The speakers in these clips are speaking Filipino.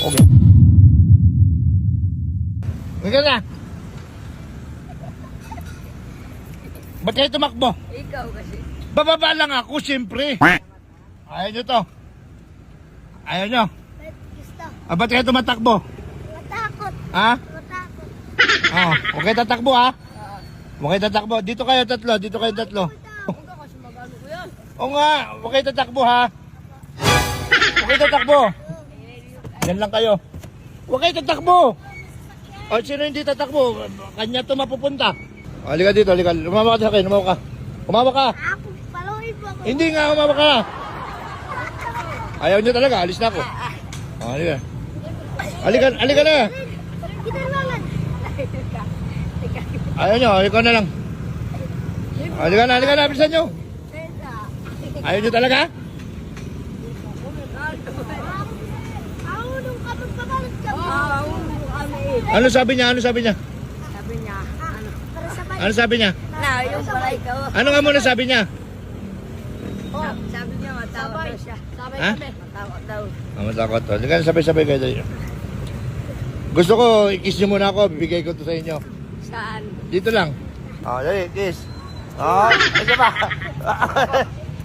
Okay. Ika na. Ba't kayo tumakbo? Ikaw kasi. Bababa lang ako, siyempre. Ayaw nyo to. Ayaw nyo. Gusto. Ba't kayo tumatakbo? Matakot. Ha? Matakot. Huwag kayo tatakbo, ha? Huwag kayo tatakbo. Dito kayo tatlo, dito kayo tatlo. Huwag ka kasi magano ko yan. Oo nga, huwag kayo tatakbo, ha? Huwag kayo tatakbo. Yan lang kayo. Huwag kayo tatakbo. O, sino hindi tatakbo? Kanya to mapupunta. Halika dito, halika. Lumawa ka sa akin, lumawa ka. Lumawa ka. Ako, paluin mo ako. Hindi nga, lumawa ka. Ayaw nyo talaga, alis na ako. Halika. Halika, halika na. Ginanangan. Ayaw nyo, halika na lang. Halika na, bilisan nyo. Ayaw nyo talaga? Ako nung kapagpagalit ka mo. Ano sabi niya, ano sabi niya? Sabi niya, ano? Para sa Ano sabi niya? Na, yung pala ikaw. Ano nga muna sabi niya? Sabi niya, matawag daw siya. Sabi Ha? matawag daw. Matakot to. Halika na, sabay-sabay kayo dali. Gusto ko, i-kiss nyo muna ako, bibigay ko to sa inyo. Saan? Dito lang. Dali, kiss. Ito ba?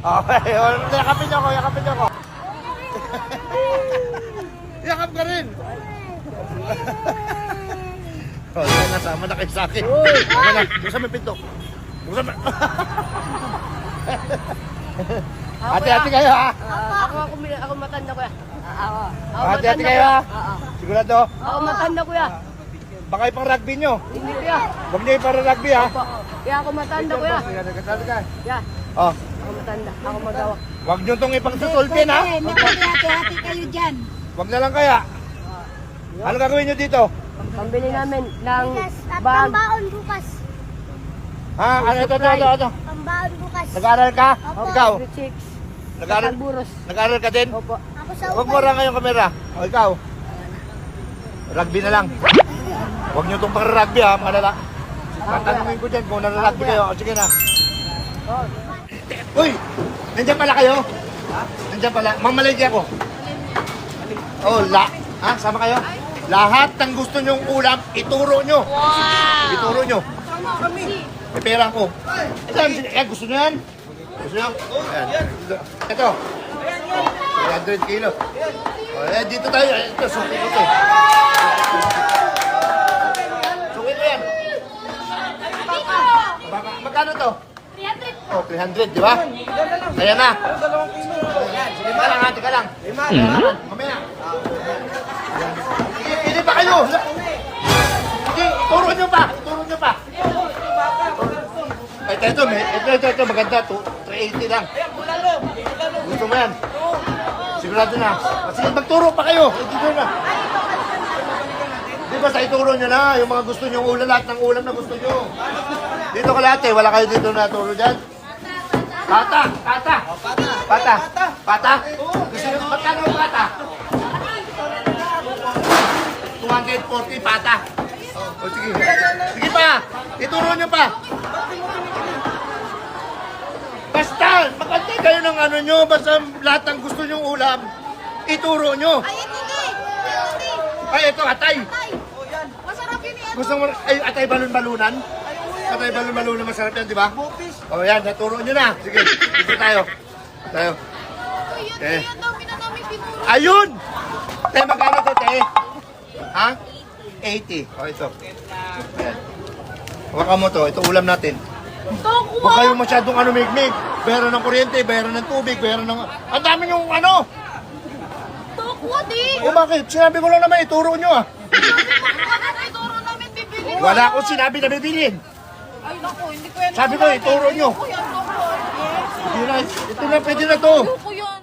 Okay, yakapin niyo ako, yakapin niyo ako. Yakap ka rin. Sige, nasama na kayo sa akin. Okay na, buksan mo yung pinto. Buksan mo. Hati-hati kayo, ha? Ako matanda kuya. Ako. Hati-hati kayo, ha? Sigurado? Ako matanda kuya. Baka ipang rugby nyo. Hindi kuya. Huwag nyo ipang rugby, ha? Kaya ako matanda kuya. Sige. Yeah. Oh, Ako matanda. Ako magawa. huwag nyo itong ipang tutulpin, ha? Hati-hati kayo dyan. Huwag na lang kaya. Ano gagawin nyo dito? Pambili namin ng Bukas. At bag. pambaon bukas. Ha? Ano ito? Pambaon bukas. Nag-aaral ka? Opo. Ikaw? Grade 6. Nag-aaral? Buros. Nag-aaral ka din? Opo. Ako sa Huwag mo ra ngayong kamera. O ikaw? Rugby na lang. Huwag nyo itong pang-rugby, ha? Malala. Tatanungin ko dyan kung nag-rugby kayo. O sige na. Uy! Nandiyan pala kayo? Nandiyan pala. Mamaligya ako. Oh, ha? Sama kayo? Lahat ng gusto nyong ulam, ituro nyo. Wow! Ituro nyo. May pera ko. Gusto nyo yan? Gusto nyo? Ayan. Ito. 300 kilo. Dito tayo. Ito, suki ko ito. Suki ko yan. Magkano to? 300. Oh, 300, di ba? Kaya na. Sige pa lang, tika lang. Mamaya. Hindi pa kayo. Hindi, turo nyo pa. Turo nyo pa. Ito, maganda. 380 lang. Gusto mo yan? Sigurado na. Sige, magturo pa kayo. Dito na. Di ba sa ituro nyo na, yung mga gusto nyo ulam, lahat ng ulam na gusto nyo. Dito ka lahat eh, wala kayo dito na turo dyan. Pata. Gusto nyo, magkano ang pata? 240 pata. O sige. Sige pa, ituro nyo pa. Basta, makantay kayo ng ano nyo, basta lahat ng gusto nyong ulam, ituro nyo. Ay, ito, atay. Masarap yun eh. Gusto mo, ay, atay balon-balunan? Atay balon-balunan, masarap yan, di ba? O yan, naturo nyo na. Sige, dito tayo. Eh. Ayun! Te, magkano to, te? Ha? 80. O, ito. Ayan. Huwag mo to, ito ulam natin. Huwag kayong masyadong migmig. Bayaran ng kuryente, bayaran ng tubig, bayaran ng... Ang dami yung ano! Tukwad eh. O bakit? Sinabi ko lang naman, ituro nyo ah. Ituro namin bibili. Wala akong sinabi na bibilin. Ay naku, hindi ko yan. Sabi ko, ituro nyo. Kuya, Hindi na, ito na, pwede na to. kuya.